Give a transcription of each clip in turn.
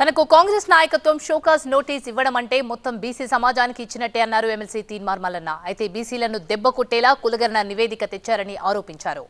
తనకు కాంగ్రెస్ నాయకత్వం show cause notice ఇవ్వడం అంటే మొత్తం బీసీ సమాజానికి ఇచ్చినట్టే అన్నారు ఎమ్మెల్సీ తీన్మార్ మల్లన్న. అయితే బీసీలను దెబ్బ కొట్టేలా కులగణన నివేదిక తెచ్చారని ఆరోపించారు.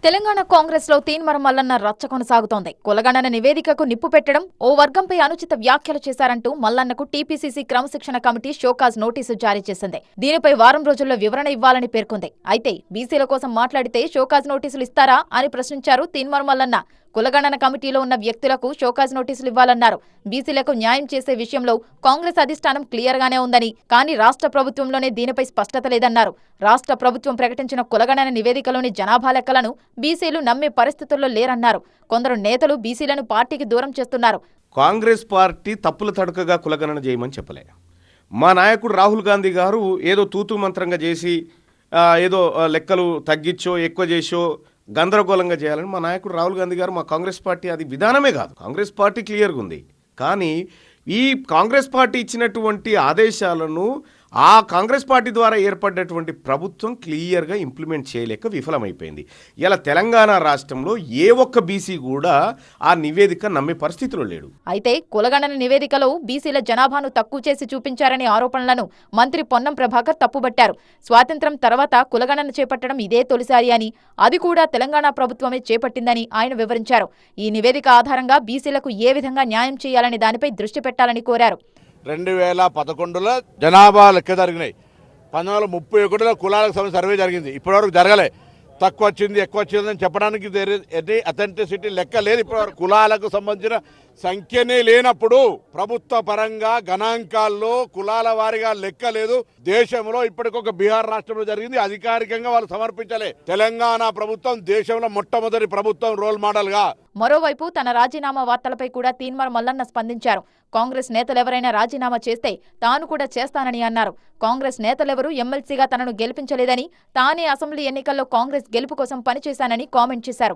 తెలంగాణ కాంగ్రెస్ లో తీన్మార్ మల్లన్న రచ్చ కొనసాగుతోంది. కులగణన నివేదికకు నిప్పు పెట్టడం, ఓ వర్గంపై అనుచిత వ్యాఖ్యలు చేశారంటూ మల్లన్నకు టీపీసీసీ క్రమశిక్షణ కమిటీ షోకాజ్ నోటీసు జారీ చేసింది. దీనిపై వారం రోజుల్లో వివరణ ఇవ్వాలని పేర్కొంది. అయితే బీసీల కోసం మాట్లాడితే షోకాజ్ నోటీసులు ఇస్తారా అని ప్రశ్నించారు తీన్మార్ మల్లన్న. కులగణన కమిటీలో ఉన్న వ్యక్తులకు షోకాజ్ నోటీసులు ఇవ్వాలన్నారు. బీసీలకు న్యాయం చేసే విషయంలో కాంగ్రెస్ అధిష్టానం క్లియర్గానే ఉందని, కానీ రాష్ట్ర ప్రభుత్వంలోనే దీనిపై స్పష్టత లేదన్నారు. రాష్ట్ర ప్రభుత్వం ప్రకటించిన కులగణన నివేదికలోని జనాభా లెక్కలను బీసీలు నమ్మే పరిస్థితుల్లో లేరన్నారు. కొందరు నేతలు బీసీలను పార్టీకి దూరం చేస్తున్నారు. కాంగ్రెస్ పార్టీ తప్పుల తడకగా కులగణన చేయమని చెప్పలే. మా నాయకుడు రాహుల్ గాంధీ గారు ఏదో తూతు మంత్రంగా చేసి ఏదో లెక్కలు తగ్గించో ఎక్కువ చేసో గందరగోళంగా చేయాలని మా నాయకుడు రాహుల్ గాంధీ గారు, మా కాంగ్రెస్ పార్టీ అది విధానమే కాదు. కాంగ్రెస్ పార్టీ క్లియర్గా ఉంది. కానీ ఈ కాంగ్రెస్ పార్టీ ఇచ్చినటువంటి ఆదేశాలను ఆ కాంగ్రెస్ పార్టీ ద్వారా ఏర్పడినటువంటి ప్రభుత్వం క్లియర్గా ఇంప్లిమెంట్ చేయలేక విఫలమైపోయింది. ఇలా తెలంగాణ రాష్ట్రంలో ఏ ఒక్క బీసీ కూడా ఆ నివేదిక నమ్మే పరిస్థితిలో లేడు. అయితే కులగణన నివేదికలో బీసీల జనాభాను తక్కువ చేసి చూపించారనే ఆరోపణలను మంత్రి పొన్నం ప్రభాకర్ తప్పుబట్టారు. స్వాతంత్ర్యం తర్వాత కులగణన చేపట్టడం ఇదే తొలిసారి అని, అది కూడా తెలంగాణ ప్రభుత్వమే చేపట్టిందని ఆయన వివరించారు. ఈ నివేదిక ఆధారంగా బీసీలకు ఏ విధంగా న్యాయం చేయాలనే దానిపై దృష్టి పెట్టాలని కోరారు. 2011లో జనాభా లెక్క జరిగినాయి. 1931లో కులాలకు సంబంధించి సర్వే జరిగింది. ఇప్పటివరకు జరగలే. తక్కువ వచ్చింది ఎక్కువ వచ్చిందని చెప్పడానికి అథెంటిసిటీ లెక్క లేదు. ఇప్పటివరకు కులాలకు సంబంధించిన సంఖ్యనే లేనప్పుడు ప్రభుత్వ పరంగా గణాంకాల్లో కులాల వారిగా లెక్క లేదు. దేశంలో ఇప్పటికొక బీహార్ రాష్ట్రంలో జరిగింది, అధికారికంగా వాళ్ళు సమర్పించలే. తెలంగాణ ప్రభుత్వం దేశంలో మొట్టమొదటి ప్రభుత్వం రోల్ మోడల్ గా. మరోవైపు తన రాజీనామా వార్తలపై కూడా తీన్మార్ మల్లన్న స్పందించారు. కాంగ్రెస్ నేతలెవరైనా రాజీనామా చేస్తే తాను కూడా చేస్తానని అన్నారు. కాంగ్రెస్ నేతలెవరూ ఎమ్మెల్సీగా తనను గెలిపించలేదని, తానే అసెంబ్లీ ఎన్నికల్లో కాంగ్రెస్ గెలుపు కోసం పనిచేశానని కామెంట్ చేశారు.